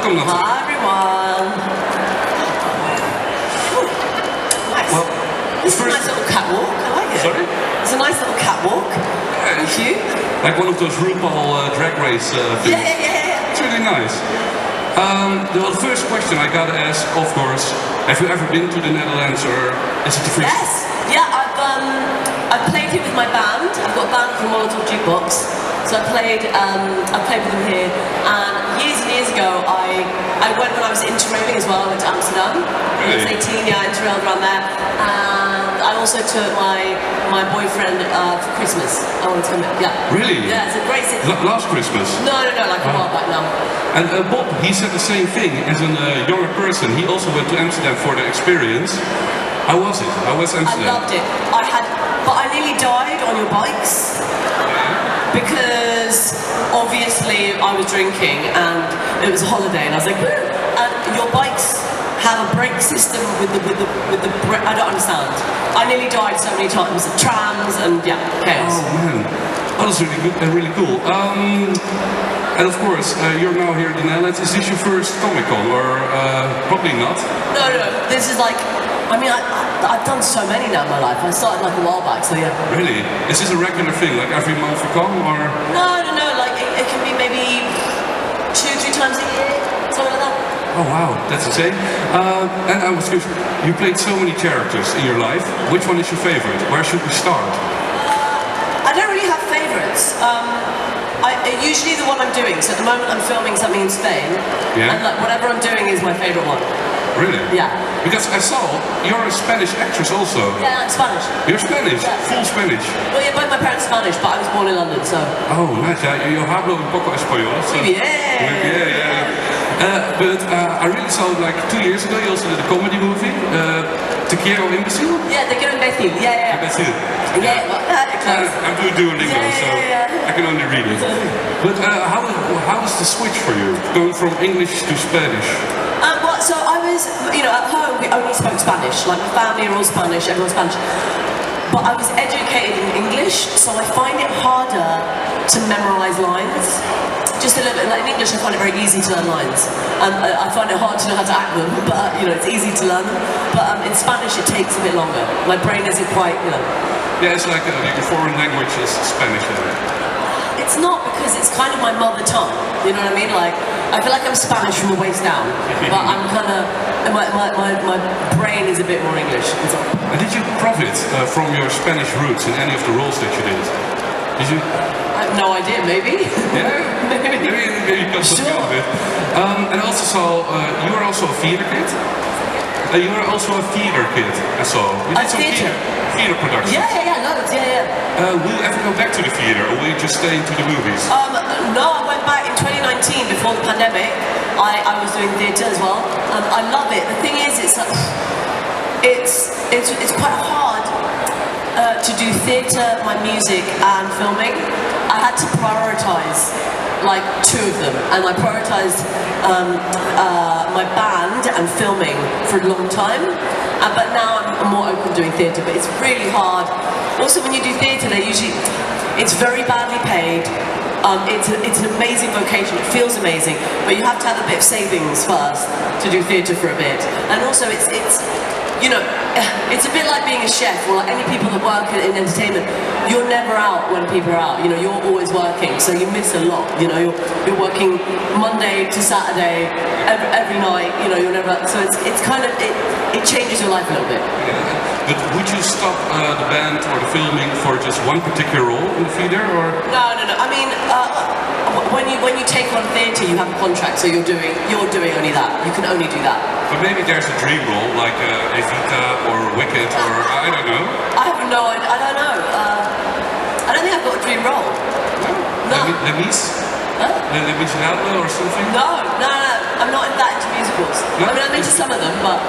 welcome, Natalia. Hi, everyone. Ooh, nice. Well, this is a nice little catwalk. I like it. Sorry? It's a nice little catwalk. Thank you. Like one of those RuPaul drag race things. Yeah. It's really nice. The first question I gotta ask, of course, have you ever been to the Netherlands, or is it the first? Yes. Yeah, I've played here with my band. I've got a band called Molotov Jukebox. So I played with them here, and years ago I went when I was interrailing as well. I went to Amsterdam. When I was 18, yeah, I interrailed around there, and I also took my boyfriend for Christmas. I wanted to come in. Yeah. Really? Yeah, it's a great city. Last Christmas? No, like a while back now. And Bob, he said the same thing as a younger person. He also went to Amsterdam for the experience. How was it? How was Amsterdam? I loved it. But I nearly died on your bikes. Because obviously I was drinking and it was a holiday and I was like, and your bikes have a brake system with the brake. I don't understand. I nearly died so many times at trams and yeah, chaos. Oh man, that was really good and really cool. And of course, you're now here in the Netherlands. Is this your first Comic-Con, or probably not? No. This is like, I mean, I've done so many now in my life. I started like a while back, so yeah. Really? Is this a regular thing, like every month you come, or? No. Like it can be maybe 2-3 times a year, something like that. Oh wow, that's insane. And I was curious, you played so many characters in your life. Which one is your favorite? Where should we start? I don't really have favorites. Usually the one I'm doing. So at the moment I'm filming something in Spain, and like whatever I'm doing is my favorite one. Really? Yeah. Because I saw you're a Spanish actress also. Yeah, I'm Spanish. You're Spanish? Yeah. Full Spanish? Well, yeah, both my parents are Spanish, but I was born in London, so. Oh, nice. Yeah, yo hablo un poco español. So. Yeah. But I really saw like 2 years ago, you also did a comedy movie, Te quiero imbécil? Yeah, Te quiero imbécil. Yeah. Imbécil. Yeah, well, close. I'm doing Duolingo, so I can only read it. But how is the switch for you, going from English to Spanish? So I was, at home we only spoke Spanish. Like my family are all Spanish, everyone's Spanish. But I was educated in English, so I find it harder to memorize lines. Just a little bit, like in English I find it very easy to learn lines. I find it hard to know how to act them, but it's easy to learn them. But in Spanish it takes a bit longer. My brain isn't quite, Yeah, it's like a foreign language is Spanish. It's not, because it's kind of my mother tongue, you know what I mean? Like, I feel like I'm Spanish from the waist down, but I'm kind of, my brain is a bit more English. And did you profit from your Spanish roots in any of the roles that you did? Did you? I have no idea, maybe? Yeah? maybe you got something out of it. And I also saw, you were also a theater kid? You were also a theater kid, I saw. You did some theater productions. Yeah, loads, yeah. Will you ever go back to the theater, or will you just stay into the movies? No, I went back in 2019 before the pandemic. I was doing theatre as well. I love it. The thing is, it's quite hard to do theatre, my music, and filming. I had to prioritise like 2 of them, and I prioritised my band and filming for a long time. But now I'm more open doing theatre, but it's really hard. Also, when you do theatre, it's very badly paid. It's an amazing vocation, it feels amazing, but you have to have a bit of savings first to do theatre for a bit. And also it's a bit like being a chef, or like any people that work in entertainment. You're never out when people are out, you're always working, so you miss a lot. You're working Monday to Saturday, every night, you're never out. So it's kind of, it changes your life a little bit. Yeah. But would you stop the band or the filming for just one particular role in the theatre, or? No. I mean, when you take on theatre, you have a contract, so you're doing only that. You can only do that. But maybe there's a dream role, like Evita or Wicked, or I don't know. I have no idea. I don't know. I don't think I've got a dream role. No. Les Mis? Huh? Les Miserables or something? No. I'm not that into musicals. No? I mean, I'm into some of them, but.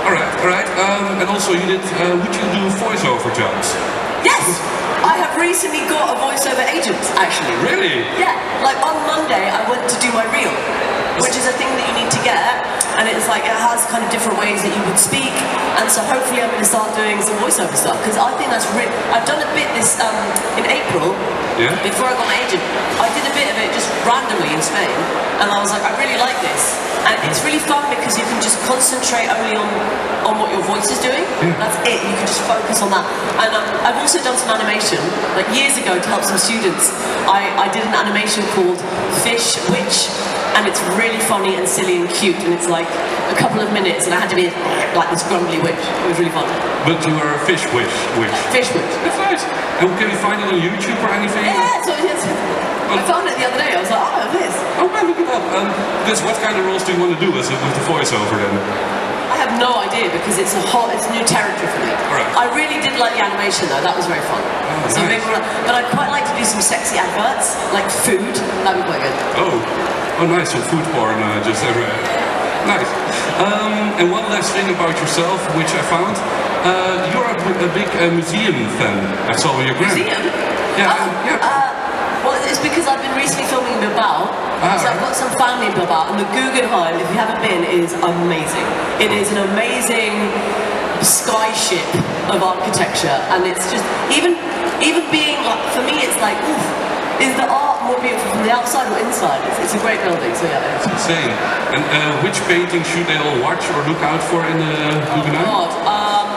Alright. And also, would you do voiceover jobs? Yes! I have recently got a voiceover agent, actually. Really? Yeah. Like on Monday, I went to do my reel, which is a thing that you need to get. and it's like it has kind of different ways that you would speak, and so hopefully I'm going to start doing some voiceover stuff, because I think that's really, I've done a bit this in April, before I got my agent. I did a bit of it just randomly in Spain, and I was like, I really like this, and it's really fun because you can just concentrate only on what your voice is doing. That's it, you can just focus on that. And I've also done some animation, like years ago, to help some students. I did an animation called Fish Witch, and it's really funny and silly and cute, and it's like a couple of minutes, and I had to be like this grumbly witch. It was really fun. But you are a fish witch. Fish witch. That's nice. And can we find it on YouTube or anything? Yeah, so yes. I found it the other day. I was like, oh, this. Oh man, look it up. Because what kind of roles do you want to do with the voiceover then? I have no idea, because it's new territory for me. Right. I really did like the animation though, that was very fun. Oh, So nice. maybe but I'd quite like to do some sexy adverts, like food, that'd be quite good. Oh nice, some food porn just everywhere. Nice. And one last thing about yourself, which I found, you're a big museum fan. I saw on your gram. Museum? Yeah, Well, it's because I've been recently filming in Bilbao, so I've got some family in Bilbao, and the Guggenheim, if you haven't been, is amazing. It is an amazing skyship of architecture, and it's just, even being, like, for me it's like, oof, is the art more beautiful from the outside or inside? It's a great building, so yeah. It's insane. And which painting should they all watch or look out for in the Guggenheim? Oh God,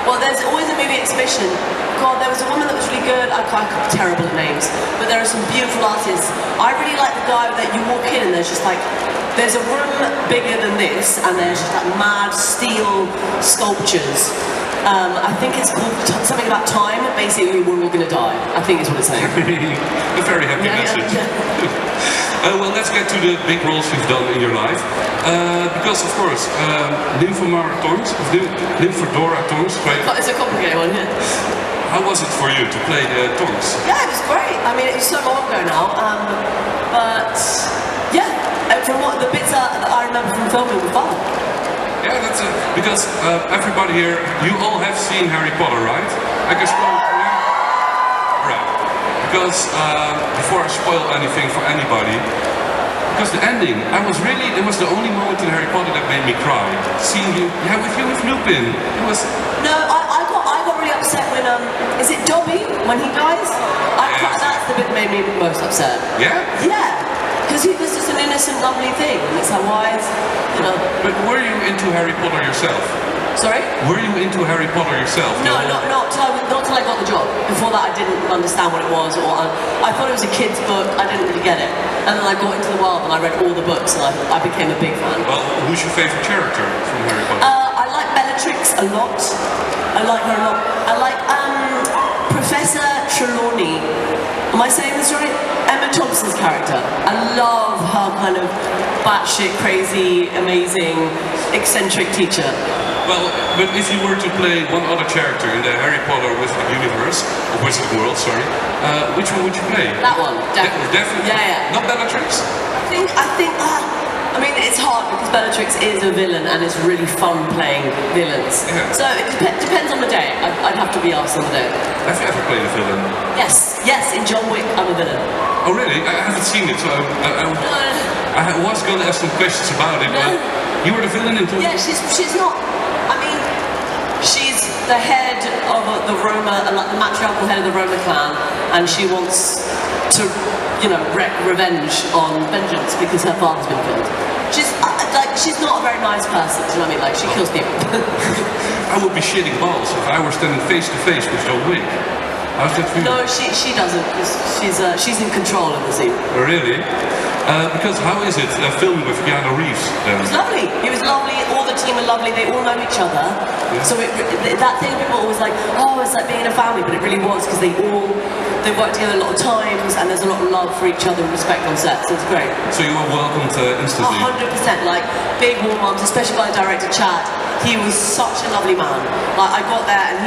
well, there's always a movie exhibition. God, there was a woman that was really good. I'm terrible at names, but there are some beautiful artists. I really like the guy that you walk in and there's just like, there's a room bigger than this, and there's just like mad steel sculptures. I think it's called something about time. Basically, we're all gonna die. I think is what it's saying. A very happy message. Well, let's get to the big roles you've done in your life. Because, of course, Nymphadora Tongs. It's a complicated one, yeah. How was it for you to play the Tongs? Yeah, it was great. I mean, it was so long ago now. But, yeah, from what the bits that I remember from filming were fun. Yeah, that's it. Because everybody here, you all have seen Harry Potter, right? I can spoil for you. Right. Because before I spoil anything for anybody, because the ending, it was the only moment in Harry Potter that made me cry. Seeing you, with Lupin. It was. No, I got really upset when is it Dobby when he dies? That's the bit that made me most upset. Yeah. Yeah. Because he was just an innocent, lovely thing. And it's like, why is, you know. But were you into Harry Potter yourself? Sorry? Were you into Harry Potter yourself? No, not till I got the job. Before that I didn't understand what it was, or I thought it was a kid's book, I didn't really get it. And then I got into the world and I read all the books and I became a big fan. Well, who's your favourite character from Harry Potter? I like Bellatrix a lot. I like her a lot. I like Professor Trelawney. Am I saying this right? Emma Thompson's character. I love her kind of batshit crazy, amazing, eccentric teacher. Well, but if you were to play one other character in the Harry Potter Wizard Universe, or Wizard World, sorry, which one would you play? That one, definitely. Definitely? Yeah. Not Bellatrix? I mean, it's hard because Bellatrix is a villain and it's really fun playing villains. Yeah. So it depends on the day. I'd have to be asked on the day. Have you ever played a villain? Yes, in John Wick, I'm a villain. Oh really? I haven't seen it, so I was going to ask some questions about it, but you were the villain in John Wick? Yeah, she's not. I mean, she's the head of the Roma, like the matriarchal head of the Roma clan, and she wants to, wreak revenge on vengeance because her father's been killed. She's not a very nice person, do you know what I mean? Like, she kills people. I would be shitting balls if I were standing face to face with John Wick. How's that for you? No, she doesn't, because she's in control of the scene. Oh, really? Because how is it filming with Keanu Reeves then? It was lovely. He was lovely. All the team are lovely. They all know each other. Yeah. So that thing people always like, oh, it's like being in a family, but it really was because they work together a lot of times, and there's a lot of love for each other and respect on set. So it's great. So you were welcomed instantly. 100%. Like big warm arms, especially by the director Chad. He was such a lovely man. Like I got there and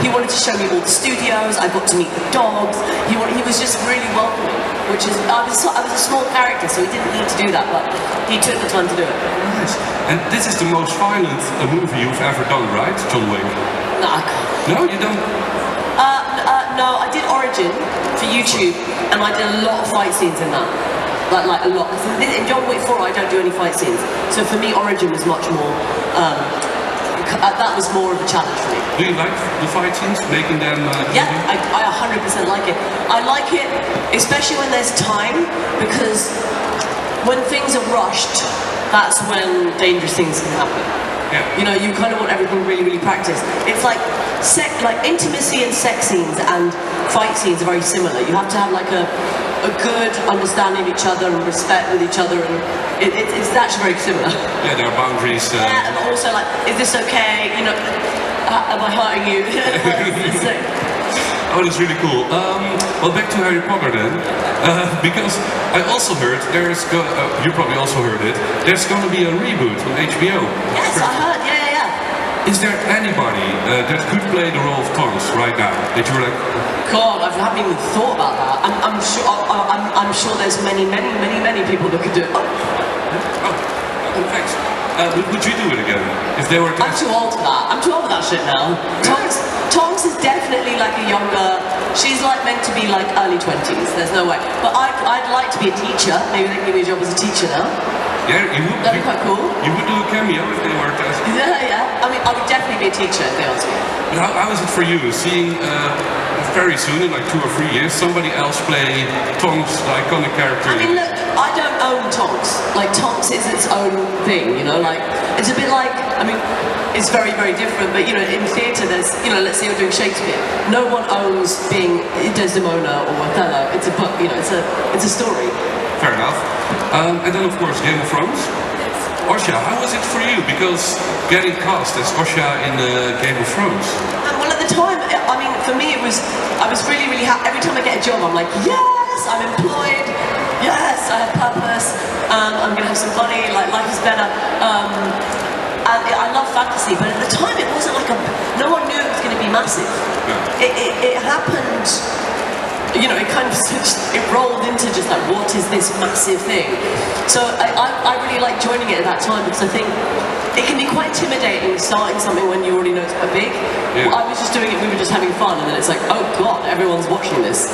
he wanted to show me all the studios. I got to meet the dogs. He was just really welcoming. Which is, I was a small character, so he didn't need to do that, but he took the time to do it. Nice. And this is the most violent movie you've ever done, right, John Wick? No, I can't. No, you don't? No, I did Origin for YouTube, and I did a lot of fight scenes in that. like a lot. In John Wick 4, I don't do any fight scenes. So for me, Origin was much more. That was more of a challenge for me. Do you like the fight scenes, making them? Yeah, I 100% like it. I like it, especially when there's time, because when things are rushed, that's when dangerous things can happen. Yeah. You know, you kind of want everything really, really practiced. It's like intimacy and sex scenes and fight scenes are very similar. You have to have like a good understanding of each other and respect with each other, and it's actually very similar. Yeah, there are boundaries. Yeah, and also like, is this okay? You know, am I hurting you? Oh, that's really cool. Well, back to Harry Potter then, because I also heard you probably also heard it. There's going to be a reboot on HBO. Yes, I heard. Yeah. Is there anybody that could play the role of Tonks right now that you're like? God, I haven't even thought about that. I'm sure there's many people that could do it. Oh, thanks. Would you do it again if they were? I'm too old for that. I'm too old for that shit now. Tonks is definitely like a younger. She's like meant to be like early 20s. There's no way. But I'd like to be a teacher. Maybe they can give me a job as a teacher now. Yeah, you would. That'd be quite cool. You would do a cameo if they were tested. Yeah. I mean, I would definitely be a teacher if they asked me. But how is it for you seeing very soon, in like 2 or 3 years, somebody else play Tonks, the iconic character? I mean, look, I don't own Tonks. Like, Tonks is its own thing, you know? Like, it's a bit like, I mean, it's very, very different, but, you know, in theatre there's, you know, let's say you're doing Shakespeare. No one owns being Desdemona or Othello. It's a book, you know, it's a story. Fair enough. And then, of course, Game of Thrones. Osha, how was it for you? Because getting cast as Osha in Game of Thrones. Well, at the time, I mean, for me, I was really, really happy. Every time I get a job, I'm like, yes, I'm employed. Yes, I have purpose. I'm going to have some money. Like, life is better. And I love fantasy, but at the time, it wasn't like no one knew it was going to be massive. Yeah. It happened. You know, it kind of it rolled into just like, what is this massive thing? So I really like joining it at that time, because I think it can be quite intimidating starting something when you already know it's quite big. Yeah. I was just doing it, we were just having fun, and then it's like, oh god, everyone's watching this.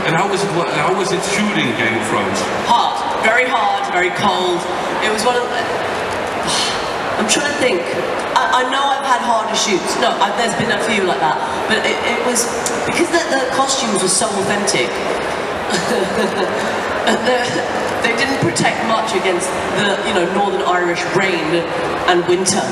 And how was it shooting Game of Thrones? Hard, very cold. It was one of I'm trying to think. I know I've had harder shoots. No, there's been a few like that. But it was, because the costumes were so authentic, they didn't protect much against the, you know, Northern Irish rain and winter.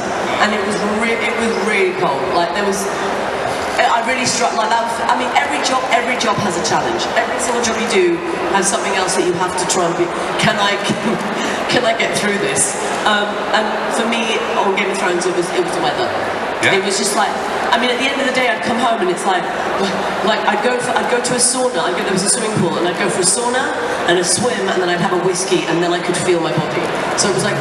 And it was really cold. Like, I really struck like that. I mean, every job has a challenge. Every single job you do has something else that you have to try and be. Can I get through this? And for me, on Game of Thrones, it was the weather. Yeah. It was just like, I mean, at the end of the day, I'd come home and it's like I'd go to a sauna. There was a swimming pool, and I'd go for a sauna and a swim, and then I'd have a whiskey, and then I could feel my body. So it was like,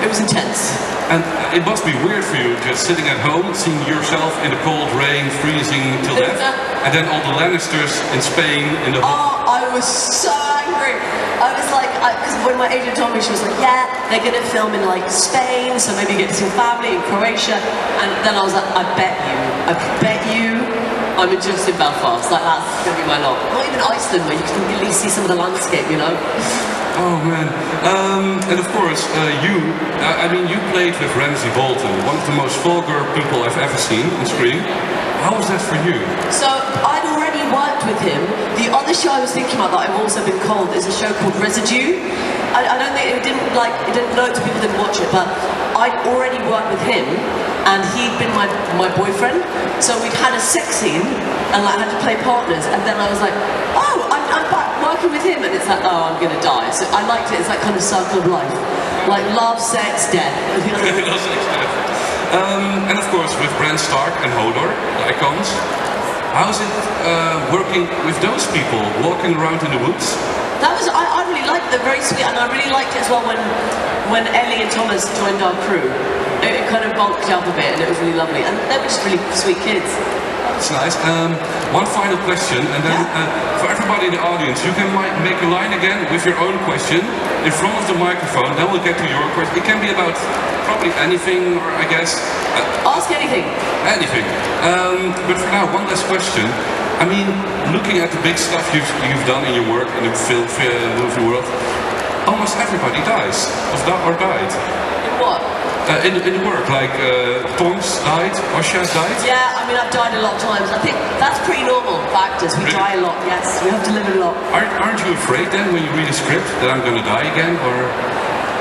it was intense. And it must be weird for you just sitting at home, seeing yourself in the cold rain, freezing till death, and then all the Lannisters in Spain in the. Oh, I was so angry. I was like, because when my agent told me, she was like, yeah, they're gonna film in like Spain, so maybe you get to see family in Croatia. And then I was like, I bet you, I'm just in Belfast. Like, that's gonna be my lot. Not even Iceland, where you can really see some of the landscape, you know. Oh man, and of course you played with Ramsay Bolton, one of the most vulgar people I've ever seen on screen. How was that for you? So I'd already worked with him. The other show I was thinking about that I've also been called is a show called Residue. I don't think loads of people didn't watch it, but I'd already worked with him, and he'd been my boyfriend. So we'd had a sex scene, and like had to play partners, and then I was like, oh, I'm back working with him, and it's like, oh, I'm gonna die. So I liked it. It's like kind of circle of life, like love, sex, death. Love, sex, death. And of course with Bran Stark and Hodor, the icons. How's it working with those people, walking around in the woods? I really liked it, very sweet, and I really liked it as well when Ellie and Thomas joined our crew. It kind of bulked up a bit, and it was really lovely, and they were just really sweet kids. That's nice. One final question, and then for everybody in the audience, you can make a line again with your own question in front of the microphone, then we'll get to your question. It can be about probably anything, or I guess. Ask anything. Anything. But for now, one last question. I mean, looking at the big stuff you've done in your work in the film, movie world, almost everybody dies, or died. What? In the work, like Tonks died, Osha died. Yeah, I mean, I've died a lot of times. I think that's pretty normal for actors. We Really? die a lot, yes. We have to live a lot. Aren't you afraid then when you read a script that I'm gonna die again, or?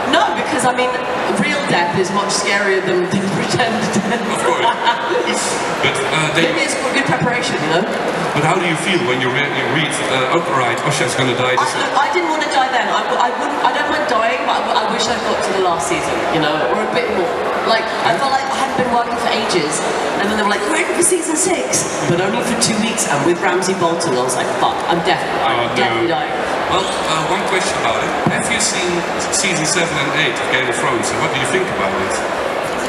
No, because I mean, real death is much scarier than pretend death. Of course. But Maybe it's good preparation, you know? But how do you feel when you read, oh right, Osha's gonna die this Look, I didn't want to die then. I don't mind dying, but I wish I'd got to the last season, you know, or a bit more. Like, I felt like I hadn't been working for ages, and then they were like, we're in for season 6, but only for 2 weeks, and with Ramsay Bolton. I was like, fuck, I'm definitely dying. Well, one question about it. Have you seen season 7 and 8 of Game of Thrones, and what do you think about it?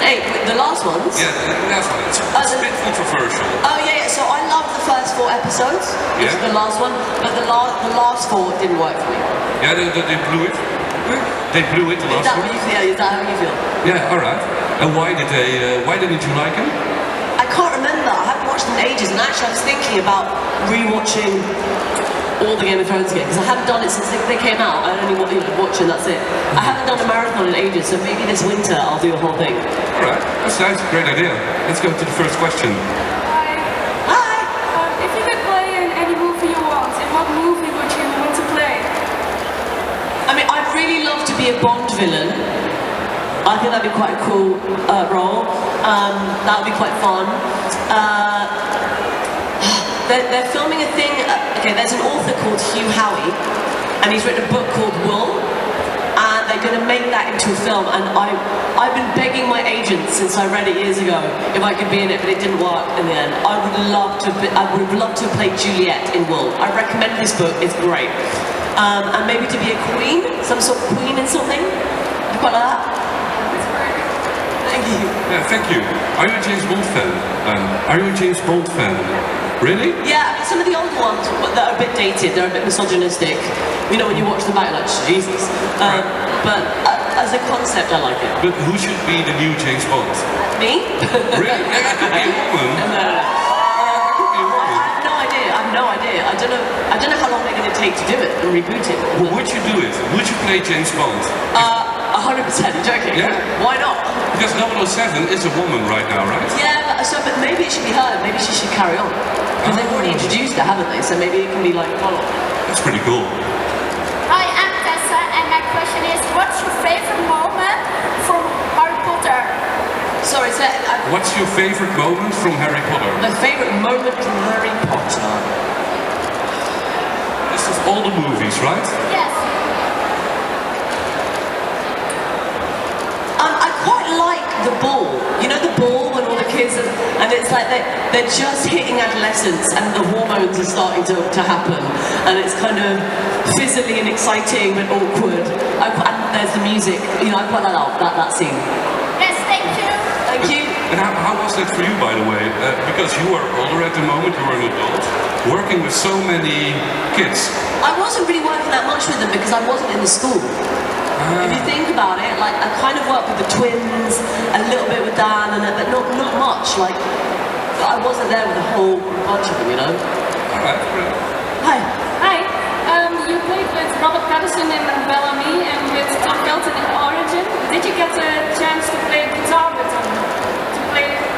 8, the last ones? Yeah, the last one. It's a bit controversial. Oh yeah, so I loved the first 4 episodes, which is the last one, but the last 4 didn't work for me. Yeah, they blew it. They blew it, the last one. Is that how you feel? Yeah, alright. And why didn't you like him? I can't remember, I haven't watched them in ages, and actually I was thinking about rewatching all the Game of Thrones again, because I haven't done it since they came out. I only watch and that's it. I haven't done a marathon in ages, so maybe this winter I'll do a whole thing. Alright, that's nice, great idea. Let's go to the first question. Hi. Hi! If you could play in any movie you want, in what movie would you want to play? I mean, I'd really love to be a Bond villain. I think that'd be quite a cool role. That would be quite fun. They're filming a thing, okay, there's an author called Hugh Howey, and he's written a book called Wool, and they're going to make that into a film, and I've been begging my agent since I read it years ago if I could be in it, but it didn't work in the end. I would have loved to have played Juliet in Wool. I recommend this book, it's great. And maybe to be a queen, some sort of queen in something, quite like that. Thank you. Yeah, thank you. Are you a James Bond fan? Are you a James Bond fan? Really? Yeah, I mean, some of the older ones that are a bit dated, they're a bit misogynistic. You know, when you watch them back, you're like, Jesus. But as a concept, I like it. But who should be the new James Bond? Me? Really? Yeah, it could be a woman. No. It could be a woman. I have no idea. I don't know how long they're going to take to do it and reboot it. Would you do it? Would you play James Bond? 100%, you're joking? Yeah. Why not? Because 007 is a woman right now, right? Yeah, but maybe it should be her. Maybe she should carry on. Because they've already introduced her, haven't they? So maybe it can be like follow. That's pretty cool. Hi, I'm Tessa, and my question is, what's your favorite moment from Harry Potter? Sorry, What's your favorite moment from Harry Potter? my favourite moment from Harry Potter. This is all the movies, right? Yes. I quite like the ball. You know the ball when all the kids are, and it's like they're just hitting adolescence and the hormones are starting to happen, and it's kind of fizzly and exciting but awkward. And there's the music. You know, I quite like that scene. Yes, thank you. Thank you. And how was that for you, by the way? Because you are older at the moment, you are an adult, working with so many kids. I wasn't really working that much with them because I wasn't in the school. If you think about it, like I kind of worked with the twins, a little bit with Dan, but not much. Like I wasn't there with a whole bunch of them, you know. All right. Hi. Hi. You played with Robert Pattinson in Bellamy and with Tom Felton in Origin. Did you get the chance to play guitar with him?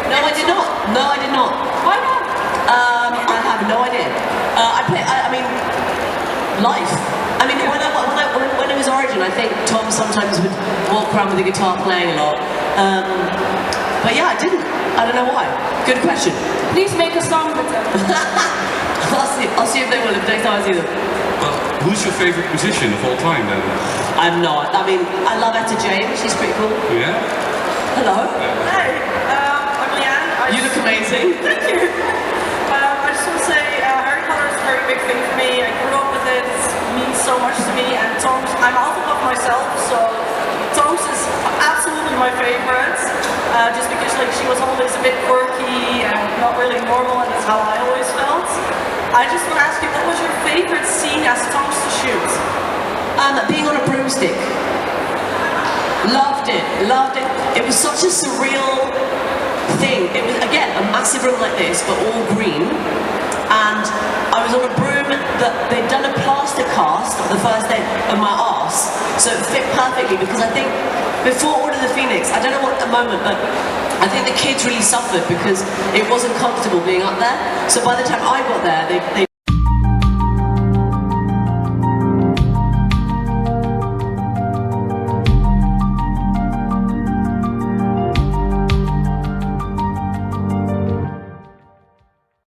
No, I did not. No, I did not. Why not? I have no idea. I mean, life. I mean, when it was Origin, I think Tom sometimes would walk around with the guitar playing a lot. But yeah, I didn't. I don't know why. Good question. Please make a song with him. I'll see if they will, if next time I see them. Well, who's your favorite musician of all time then? I'm not. I mean, I love Etta James. She's pretty cool. Yeah? Hello. Hi, I'm Leanne. You look amazing. Thank you. I just want to say Harry Potter is a very big thing for me. I grew up with it. It means so much to me. And Tonks, I'm half of myself, so Tonks is absolutely my favorite. Just because like she was always a bit quirky and not really normal, and that's how I always felt. I just want to ask you, what was your favorite scene as Tonks to shoot? Being on a broomstick. Loved it. It was such a surreal thing. It was, again, a massive room like this, but all green. and I was on a broom that they'd done a plaster cast the first day of my arse, so it fit perfectly, because I think before Order of the Phoenix, I don't know what at the moment, but I think the kids really suffered because it wasn't comfortable being up there. So by the time I got there, they